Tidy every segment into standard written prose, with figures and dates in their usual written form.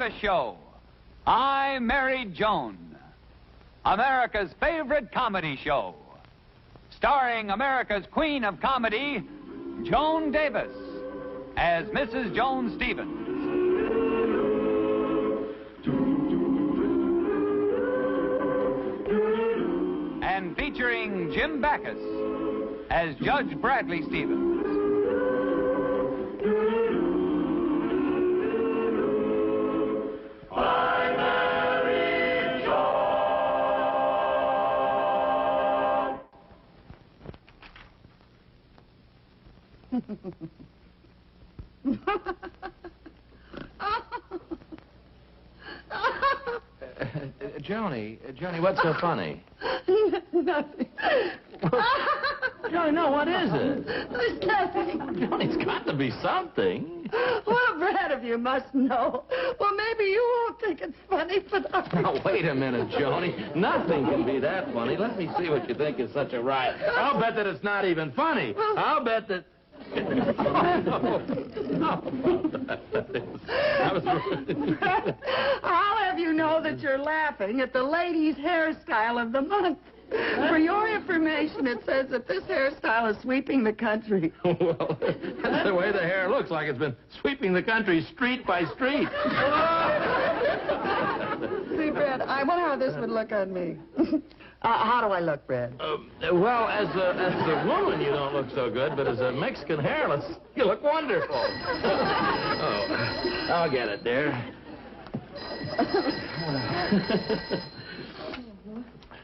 the show. I Married Joan, America's favorite comedy show, starring America's queen of comedy, Joan Davis, as Mrs. Joan Stevens. And featuring Jim Backus as Judge Bradley Stevens. I Married Johnny, what's so funny? Nothing. Johnny, no, what is it? There's nothing. Johnny, it's got to be something. Well, Brad, if you must know. Well, maybe you won't think it's funny, but I... Now, wait a minute, Johnny. Nothing can be that funny. Let me see what you think is such a riot. I'll bet that it's not even funny. I'll bet that... I'll have you know that you're laughing at the ladies' hairstyle of the month. For your information, it says that this hairstyle is sweeping the country. Well, that's the way the hair looks, like it's been sweeping the country street by street. See, Brad, I wonder how this would look on me. How do I look, Brad? Well, as a woman, you don't look so good, but as a Mexican hairless, you look wonderful. Oh, I'll get it, dear.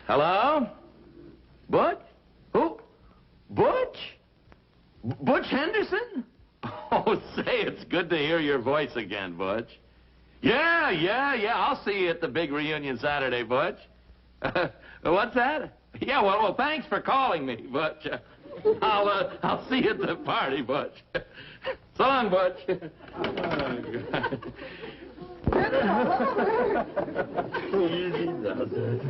Hello? Butch? Who? Butch? Butch Henderson? Oh, say, it's good to hear your voice again, Butch. Yeah. I'll see you at the big reunion Saturday, Butch. What's that? Yeah, well, thanks for calling me, Butch. I'll see you at the party, Butch. So long, Butch. Easy does it.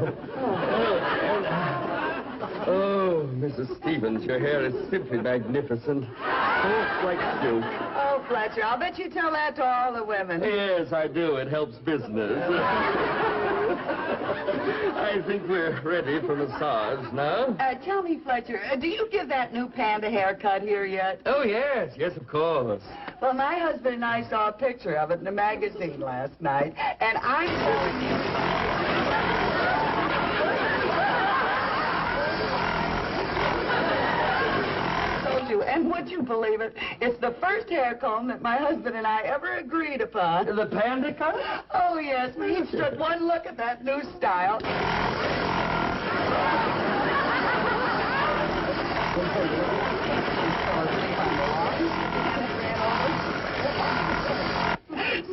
Oh, Mrs. Stevens, your hair is simply magnificent. Oh, like silk. Oh, Fletcher, I'll bet you tell that to all the women. Yes, I do. It helps business. I think we're ready for massage now. Tell me, Fletcher, do you give that new panda haircut here yet? Oh, yes, of course. Well, my husband and I saw a picture of it in a magazine last night, and I'm telling you, and would you believe it? It's the first hair comb that my husband and I ever agreed upon. The panda cut? Oh, yes. We each took one look at that new style.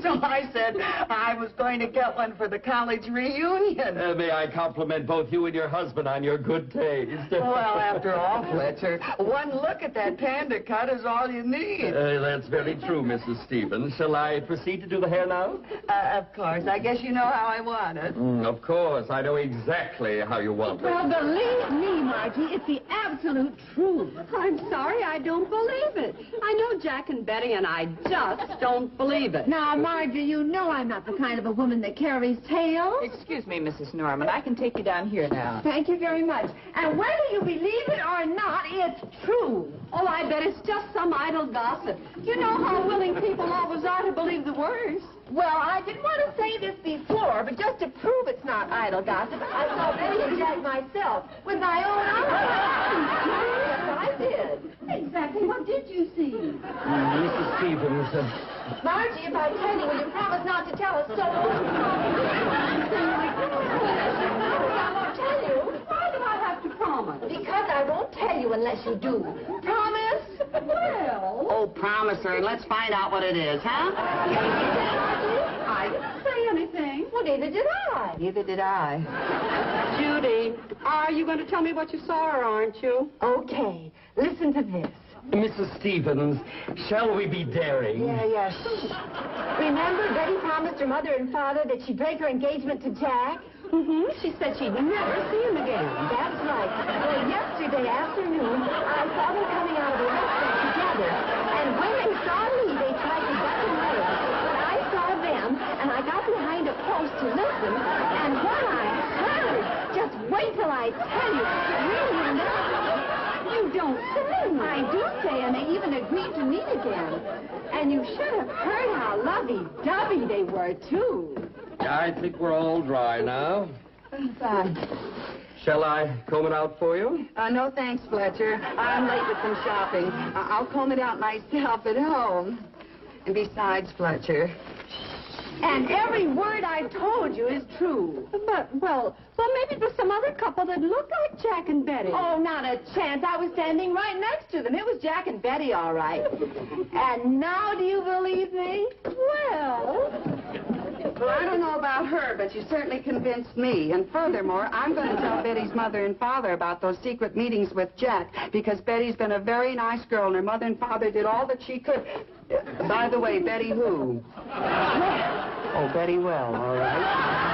So I said I was going to get one for the college reunion. May I compliment both you and your husband on your good taste? Well, after all, Fletcher, one look at that panda cut is all you need. That's very true, Mrs. Stevens. Shall I proceed to do the hair now? Of course. I guess you know how I want it. Of course. I know exactly how you want it. Well, believe me, Margie, it's the absolute truth. I'm sorry, I don't believe it. I know Jack and Betty, and I just don't believe it. Now, Margie, you know I'm not the kind of a woman that carries tales. Excuse me, Mrs. Norman. I can take you down here now. Thank you very much. And whether you believe it or not, it's true. Oh, I bet it's just some idle gossip. You know how willing people always are to believe the worst. Well, I didn't want to say this before, but just to prove it's not idle gossip, I saw Betty and Jack myself with my own eyes. Yes, I did. Exactly. What did you see? Mrs. Stevens. Margie, if I tell you, will you promise not to tell us so? I won't tell you. Why do I have to promise? Because I won't tell you unless you do. Promise? Well... Oh, promise her, and let's find out what it is, huh? I didn't say anything. Well, neither did I. Neither did I. Judy, are you going to tell me what you saw, or aren't you? Okay, listen to this. Mrs. Stevens, shall we be daring? Yes. Remember, Betty promised her mother and father that she'd break her engagement to Jack? She said she'd never see him again. That's right. Well, yesterday afternoon, I saw them coming out of the restaurant together. And when they saw me, they tried to duck and away. But I saw them, and I got the say. I do say, and they even agreed to meet again. And you should have heard how lovey-dovey they were, too. I think we're all dry now. Fine. Shall I comb it out for you? No, thanks, Fletcher. I'm late with some shopping. I'll comb it out myself at home. And besides, Fletcher... And every word I've told you is true. But, well, maybe it was some other couple that looked like Jack and Betty. Oh, not a chance. I was standing right next to them. It was Jack and Betty, all right. And now do you believe me? Well, I don't know about her, but you certainly convinced me. And furthermore, I'm going to tell Betty's mother and father about those secret meetings with Jack, because Betty's been a very nice girl, and her mother and father did all that she could. By the way, Betty who? Oh, Betty Well, all right.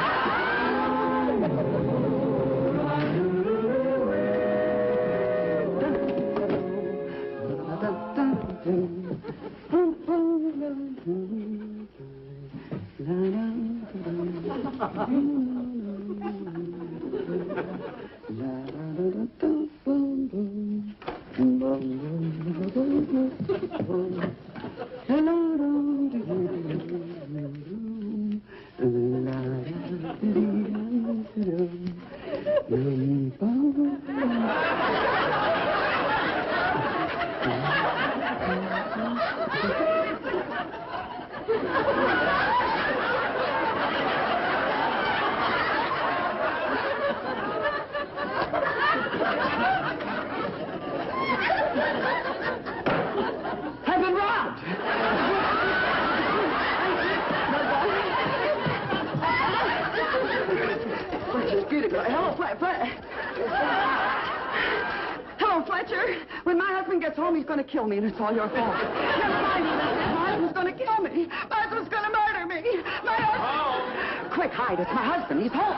Hello, Fletcher. When my husband gets home, he's going to kill me, and it's all your fault. Never mind, my husband's going to kill me. My husband's going to murder me. My husband... Quick, hide. It's my husband. He's home.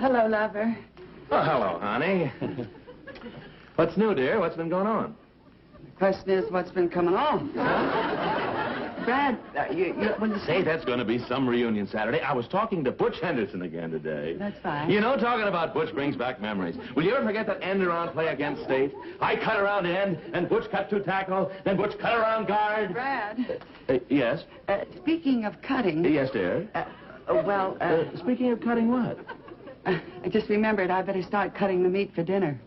Hello, lover. Oh, hello, honey. What's new, dear? What's been going on? The question is, what's been coming on? Brad, when you Say, that's going to be some reunion Saturday. I was talking to Butch Henderson again today. That's fine. You know, talking about Butch brings back memories. Will you ever forget that end-around play against State? I cut around end, and Butch cut to tackle, then Butch cut around guard. Brad. Yes? Speaking of cutting... Yes, dear? Speaking of cutting what? I just remembered I better start cutting the meat for dinner.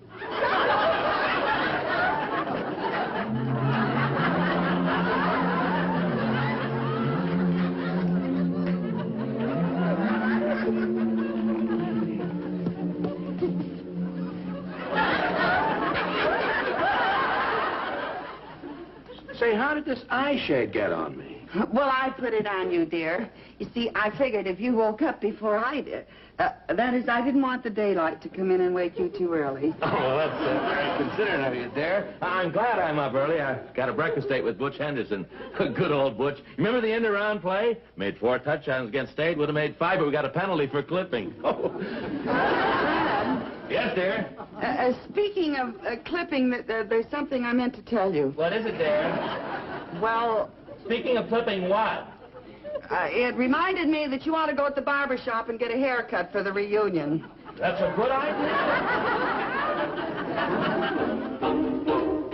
Say, how did this eye shade get on me? Well, I put it on you, dear. You see, I figured if you woke up before I did... that is, I didn't want the daylight to come in and wake you too early. Oh, well, that's very considerate of you, dear. I'm glad I'm up early. I got a breakfast date with Butch Henderson. Good old Butch. Remember the end-around play? Made 4 touchdowns against State. Would have made 5, but we got a penalty for clipping. Oh. Yes, dear? Speaking of clipping, there's something I meant to tell you. What is it, dear? Well... Speaking of clipping what? It reminded me that you ought to go to the barber shop and get a haircut for the reunion. That's a good idea.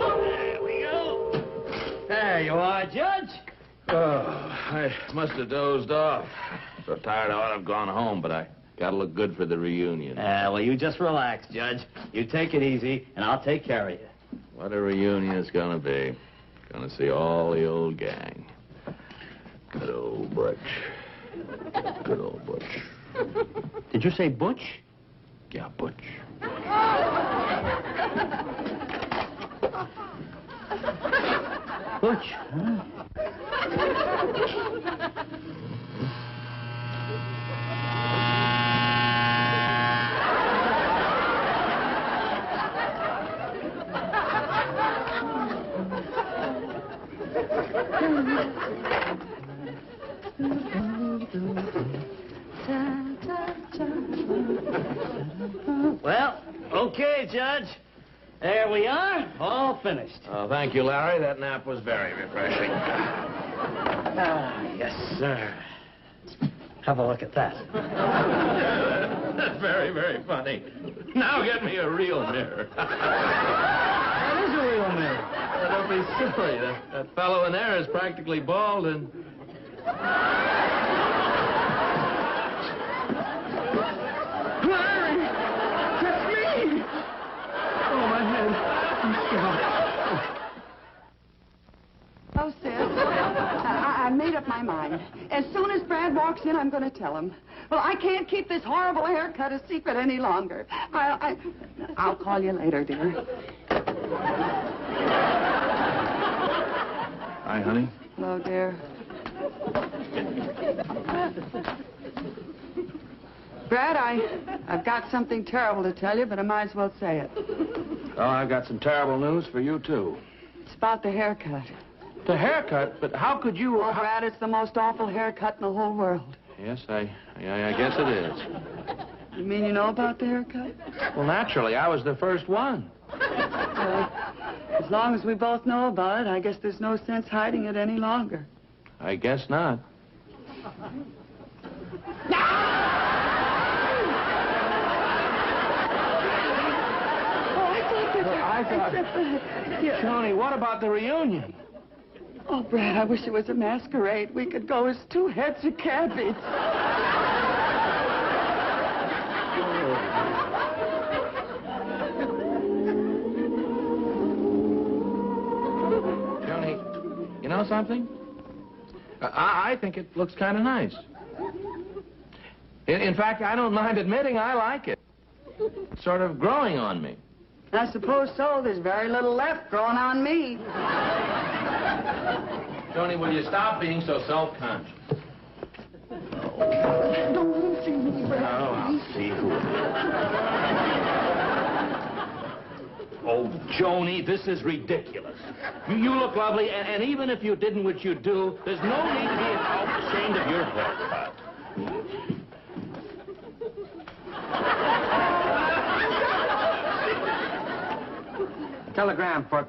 There we go. There you are, Judge. Oh, I must have dozed off. So tired I ought to have gone home, but I gotta look good for the reunion. Well, you just relax, Judge. You take it easy, and I'll take care of you. What a reunion it's gonna be. Gonna see all the old gang. Good old Butch. Good old Butch. Did you say Butch? Yeah, Butch. Butch, huh? Well, okay, Judge. There we are, all finished. Oh, thank you, Larry. That nap was very refreshing. Yes, sir. Have a look at that. That's very, very funny. Now get me a real mirror. That is a real mirror. Don't be silly. That fellow in there is practically bald and... Larry! That's me! Oh, my head. I'm scared. Oh, Sid. I made up my mind. As soon as Brad walks in, I'm going to tell him. Well, I can't keep this horrible haircut a secret any longer. I'll call you later, dear. Hi, honey. Hello, dear. Brad, I've got something terrible to tell you, but I might as well say it. Oh, I've got some terrible news for you, too. It's about the haircut. The haircut? But how could you... Oh, Brad, it's the most awful haircut in the whole world. Yes, I guess it is. You mean you know about the haircut? Well, naturally, I was the first one. Well, as long as we both know about it, I guess there's no sense hiding it any longer. I guess not. Tony, what about the reunion? Oh, Brad, I wish it was a masquerade. We could go as two heads of cabbage. Tony, you know something? I think it looks kind of nice. In fact, I don't mind admitting I like it. It's sort of growing on me. I suppose so. There's very little left growing on me. Tony, will you stop being so self-conscious? Don't let him see me, Brad. Oh, I'll see who it is. Oh, Joni, this is ridiculous. You look lovely, and even if you didn't, which you do, there's no need to be ashamed of your haircut. Telegram for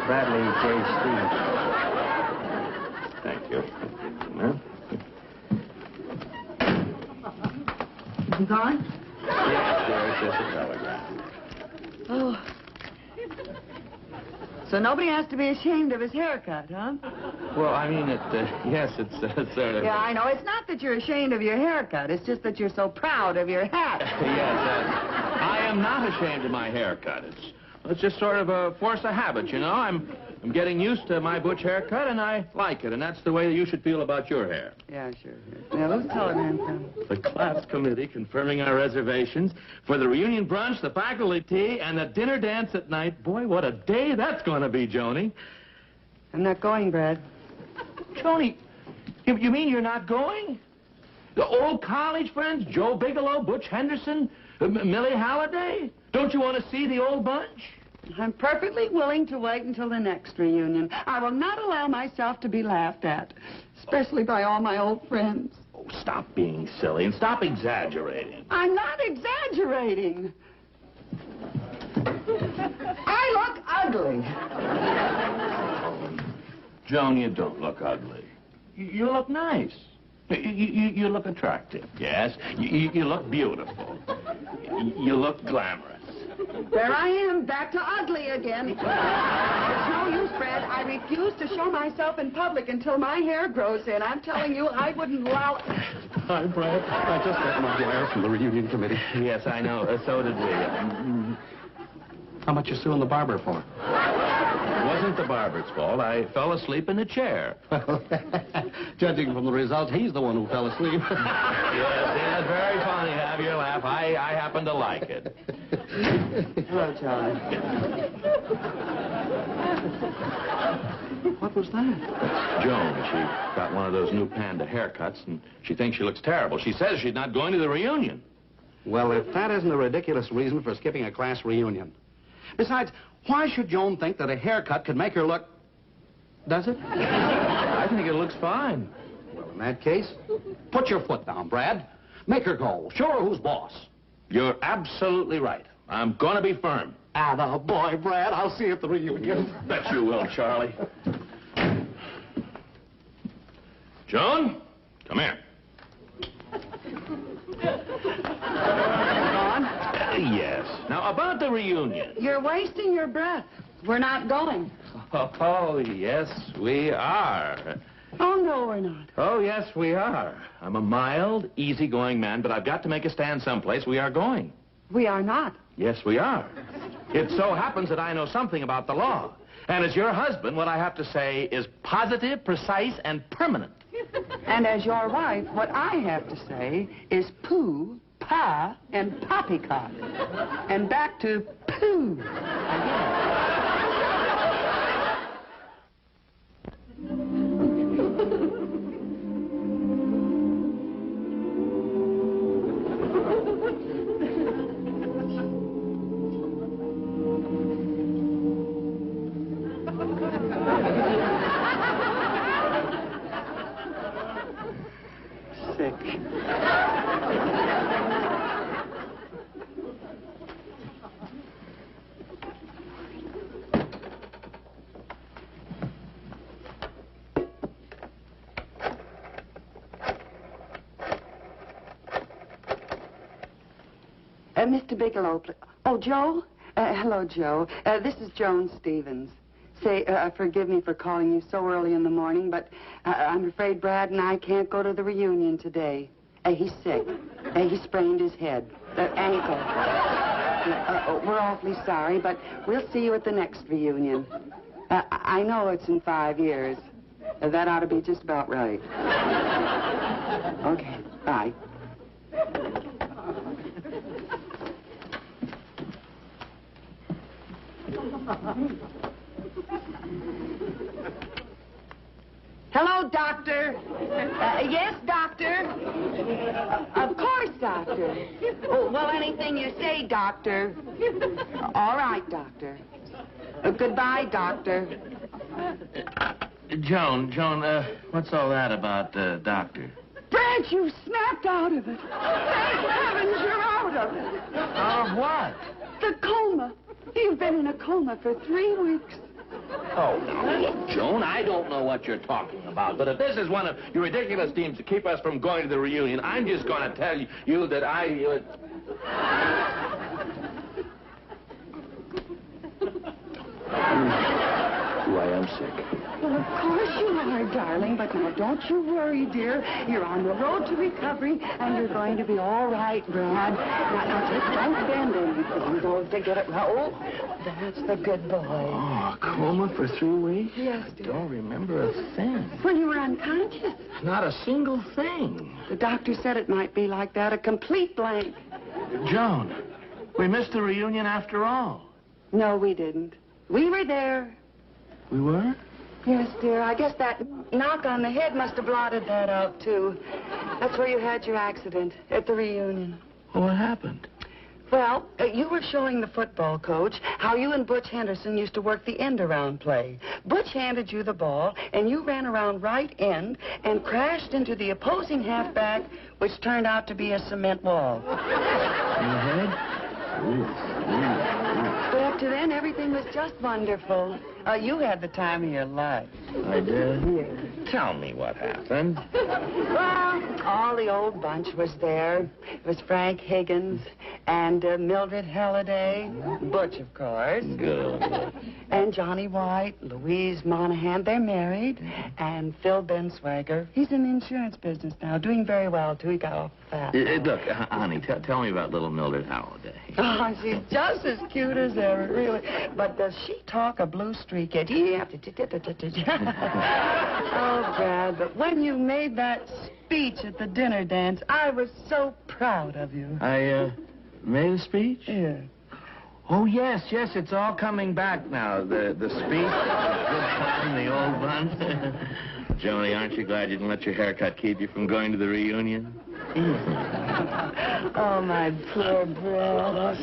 Bradley J. Stevens. Thank you. You gone? Yes, there's just a telegram. Oh. So nobody has to be ashamed of his haircut, huh? Well, I mean, yes, it's sort of... Yeah, I know. It's not that you're ashamed of your haircut. It's just that you're so proud of your hat. Yes, I am not ashamed of my haircut. It's just sort of a force of habit, you know. I'm getting used to my butch haircut, and I like it, and that's the way you should feel about your hair. Yeah, sure. Now, those telegrams come. The class committee confirming our reservations for the reunion brunch, the faculty tea, and the dinner dance at night. Boy, what a day that's going to be, Joni. I'm not going, Brad. Joni, you mean you're not going? The old college friends, Joe Bigelow, Butch Henderson, Millie Halliday? Don't you want to see the old bunch? I'm perfectly willing to wait until the next reunion. I will not allow myself to be laughed at, especially by all my old friends. Oh, stop being silly and stop exaggerating. I'm not exaggerating. I look ugly. Joan, you don't look ugly. You look nice. You look attractive, yes. You look beautiful. You look glamorous. There I am, back to ugly again. It's no use, Brad. I refuse to show myself in public until my hair grows in. I'm telling you, I wouldn't allow... Hi, Brad. I just got my wire from the reunion committee. Yes, I know. So did we. How much you suing the barber for? It wasn't the barber's fault. I fell asleep in the chair. Judging from the result, he's the one who fell asleep. Yes, very funny. Have your laugh. I happen to like it. Hello, Charlie. What was that? Joan, she got one of those new panda haircuts, and she thinks she looks terrible. She says she's not going to the reunion. Well, if that isn't a ridiculous reason for skipping a class reunion. Besides, why should Joan think that a haircut could make her look... Does it? I think it looks fine. Well, in that case, put your foot down, Brad. Make her go. Show her who's boss. You're absolutely right. I'm going to be firm. Ah, boy, Brad. I'll see you at the reunion. Bet you will, Charlie. Joan, come here. Yes. Now, about the reunion. You're wasting your breath. We're not going. Oh, yes, we are. Oh, no, we're not. Oh, yes, we are. I'm a mild, easygoing man, but I've got to make a stand someplace. We are going. We are not. Yes, we are. It so happens that I know something about the law. And as your husband, what I have to say is positive, precise, and permanent. And as your wife, what I have to say is poo, pa, and poppycock. And back to poo again. Mr. Bigelow, oh, Joe? Hello, Joe. This is Joan Stevens. Say, forgive me for calling you so early in the morning, but I'm afraid Brad and I can't go to the reunion today. He's sick. He sprained his head. Ankle. We're awfully sorry, but we'll see you at the next reunion. I know it's in 5 years. That ought to be just about right. Okay, bye. Hello, Doctor. Yes, Doctor. Of course, Doctor. Oh, well, anything you say, Doctor. All right, Doctor. Goodbye, Doctor. Joan, what's all that about, Doctor? Brad, you snapped out of it. Thank heavens you're out of it. Out of what? The coma. You've been in a coma for 3 weeks. Oh, now, look, Joan, I don't know what you're talking about, but if this is one of your ridiculous schemes to keep us from going to the reunion, I'm just going to tell you that I... I am sick. Well, of course you are, darling, but now don't you worry, dear. You're on the road to recovery, and you're going to be all right, Brad. Now just don't bend anything. Don't forget it. Oh, that's the good boy. Oh, a coma for 3 weeks? Yes, I dear. don't remember a thing. Well, you were unconscious. Not a single thing. The doctor said it might be like that, a complete blank. Joan, we missed the reunion after all. No, we didn't. We were there. We were? Yes, dear. I guess that knock on the head must have blotted that out, too. That's where you had your accident, at the reunion. Well, what happened? Well, you were showing the football coach how you and Butch Henderson used to work the end-around play. Butch handed you the ball, and you ran around right end and crashed into the opposing halfback, which turned out to be a cement wall. In the head? Ooh. But up to then, everything was just wonderful. You had the time of your life. I did? Yeah. Tell me what happened. Well, all the old bunch was there. It was Frank Higgins and Mildred Halliday, Butch, of course. Good. And Johnny White, Louise Monahan, they're married. And Phil Benswager. He's in the insurance business now, doing very well, too. He got off fast. Look, honey, tell me about little Mildred Halliday. Oh, she's just as cute as ever, really. But does she talk a blue streak? Oh, Brad, but when you made that speech at the dinner dance, I was so proud of you. I, made a speech? Yeah. Oh, yes, it's all coming back now. The speech, good time, the old bunch. Joni, aren't you glad you didn't let your haircut keep you from going to the reunion? Oh, my poor Brad.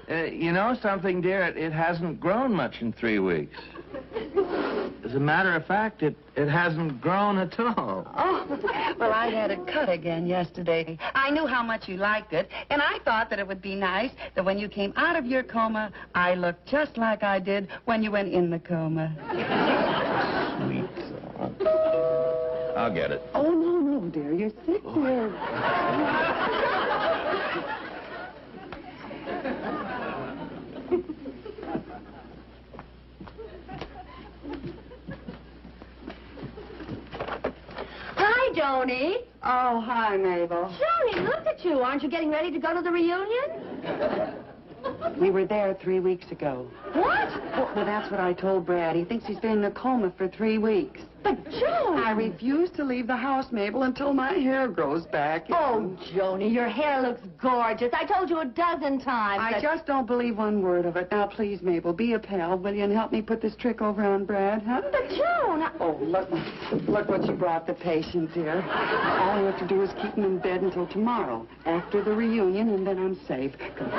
You know something, dear? It hasn't grown much in 3 weeks. As a matter of fact, it hasn't grown at all. Oh, well, I had it cut again yesterday. I knew how much you liked it, and I thought that it would be nice that when you came out of your coma, I looked just like I did when you went in the coma. Sweet. I'll get it. Oh, no, dear. You're sick, dear. Hi, Joni. Oh, hi, Mabel. Joni, look at you. Aren't you getting ready to go to the reunion? We were there 3 weeks ago. What? Well, that's what I told Brad. He thinks he's been in a coma for 3 weeks. But, Joan... I refuse to leave the house, Mabel, until my hair grows back. Oh, Joni, your hair looks gorgeous. I told you a dozen times. I just don't believe one word of it. Now, please, Mabel, be a pal, will you, and help me put this trick over on Brad, huh? But, Joan... Oh, look what you brought the patient, dear. All you have to do is keep him in bed until tomorrow, after the reunion, and then I'm safe. Come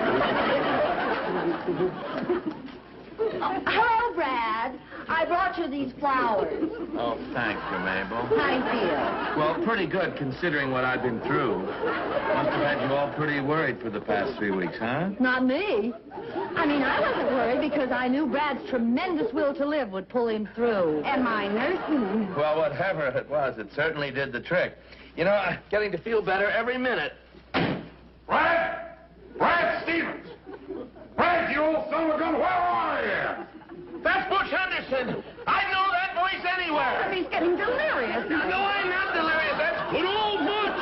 Hello, Brad. I brought you these flowers. Oh, thank you, Mabel. How do you feel? Well, pretty good, considering what I've been through. Must have had you all pretty worried for the past 3 weeks, huh? Not me. I mean, I wasn't worried because I knew Brad's tremendous will to live would pull him through. And my nursing. Well, whatever it was, it certainly did the trick. You know, I'm getting to feel better every minute. Brad! Brad Stevens! Brad, you old son of a gun, where are you? That's Butch Henderson. I know that voice anywhere. He's getting delirious. No, I'm not delirious. That's good old Butch.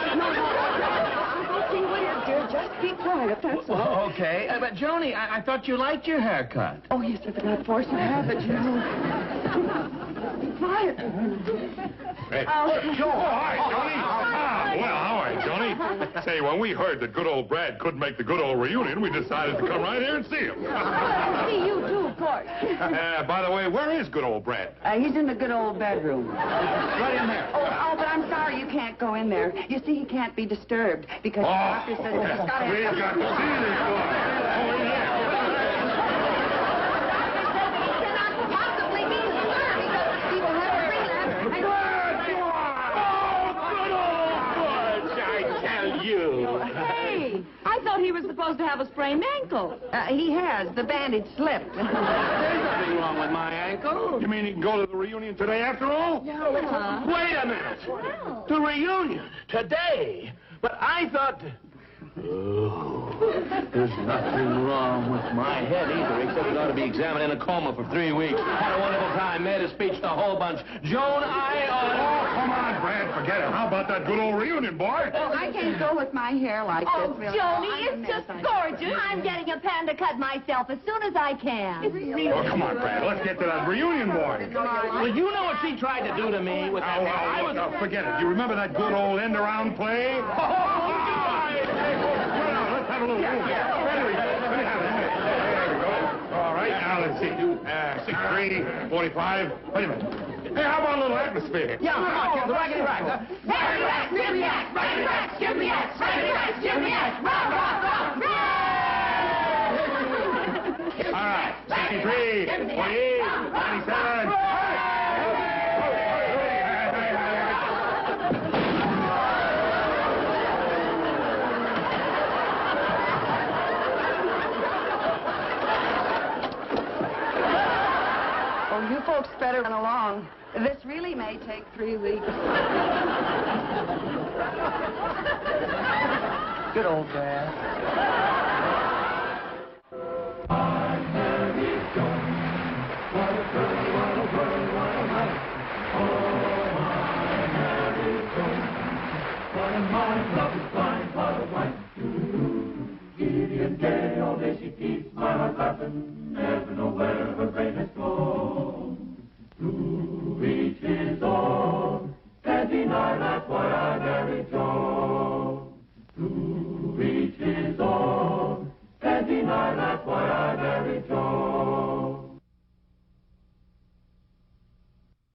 I'll see what it is, dear. Just be quiet, that's all. Oh, okay. But, Joni, I thought you liked your haircut. Oh, yes, I forgot force of habit, you know. Be quiet. Hey, Joe, hi, Johnny. Well, how are you, Johnny? Say, when we heard that good old Brad couldn't make the good old reunion, we decided to come right here and see him. See you, too, of course. By the way, where is good old Brad? He's in the good old bedroom. Right in there. Oh, but I'm sorry you can't go in there. You see, he can't be disturbed because the doctor says that he's got to have... We've got to see this boy. Oh, yeah. Hey, I thought he was supposed to have a sprained ankle. He has. The bandage slipped. There's nothing wrong with my ankle. You mean he can go to the reunion today after all? Yeah. Wait a minute. The reunion today. But I thought... Oh, there's nothing wrong with my head either, except it ought to be examined in a coma for 3 weeks. Had a wonderful time, made a speech to a whole bunch. Joan, Oh, come on, Brad, forget it. How about that good old reunion, boy? Well, I can't go with my hair like Oh, this. Really. Joni, I'm a it's mess. just gorgeous. I'm getting a panda cut myself as soon as I can. Oh, come on, Brad. Let's get to that reunion, boy. well, you know what she tried to do to me with that hair? Now, forget it. You remember that good old end-around play? Let's have a little room. Let me have it. There we go. All right, now let's see. 6, 3, 45. Wait a minute. Hey, how about a little atmosphere? Yeah, come on, kids, the raggedy rack. Raggedy rack, skip yak, raggedy rack, skip yak, raggedy rack, skip yak, rock, rock, rock, All right, 63, 48, 97. Oh, you folks better run along. This really may take 3 weeks. Good old Brad. That's why I married Joan.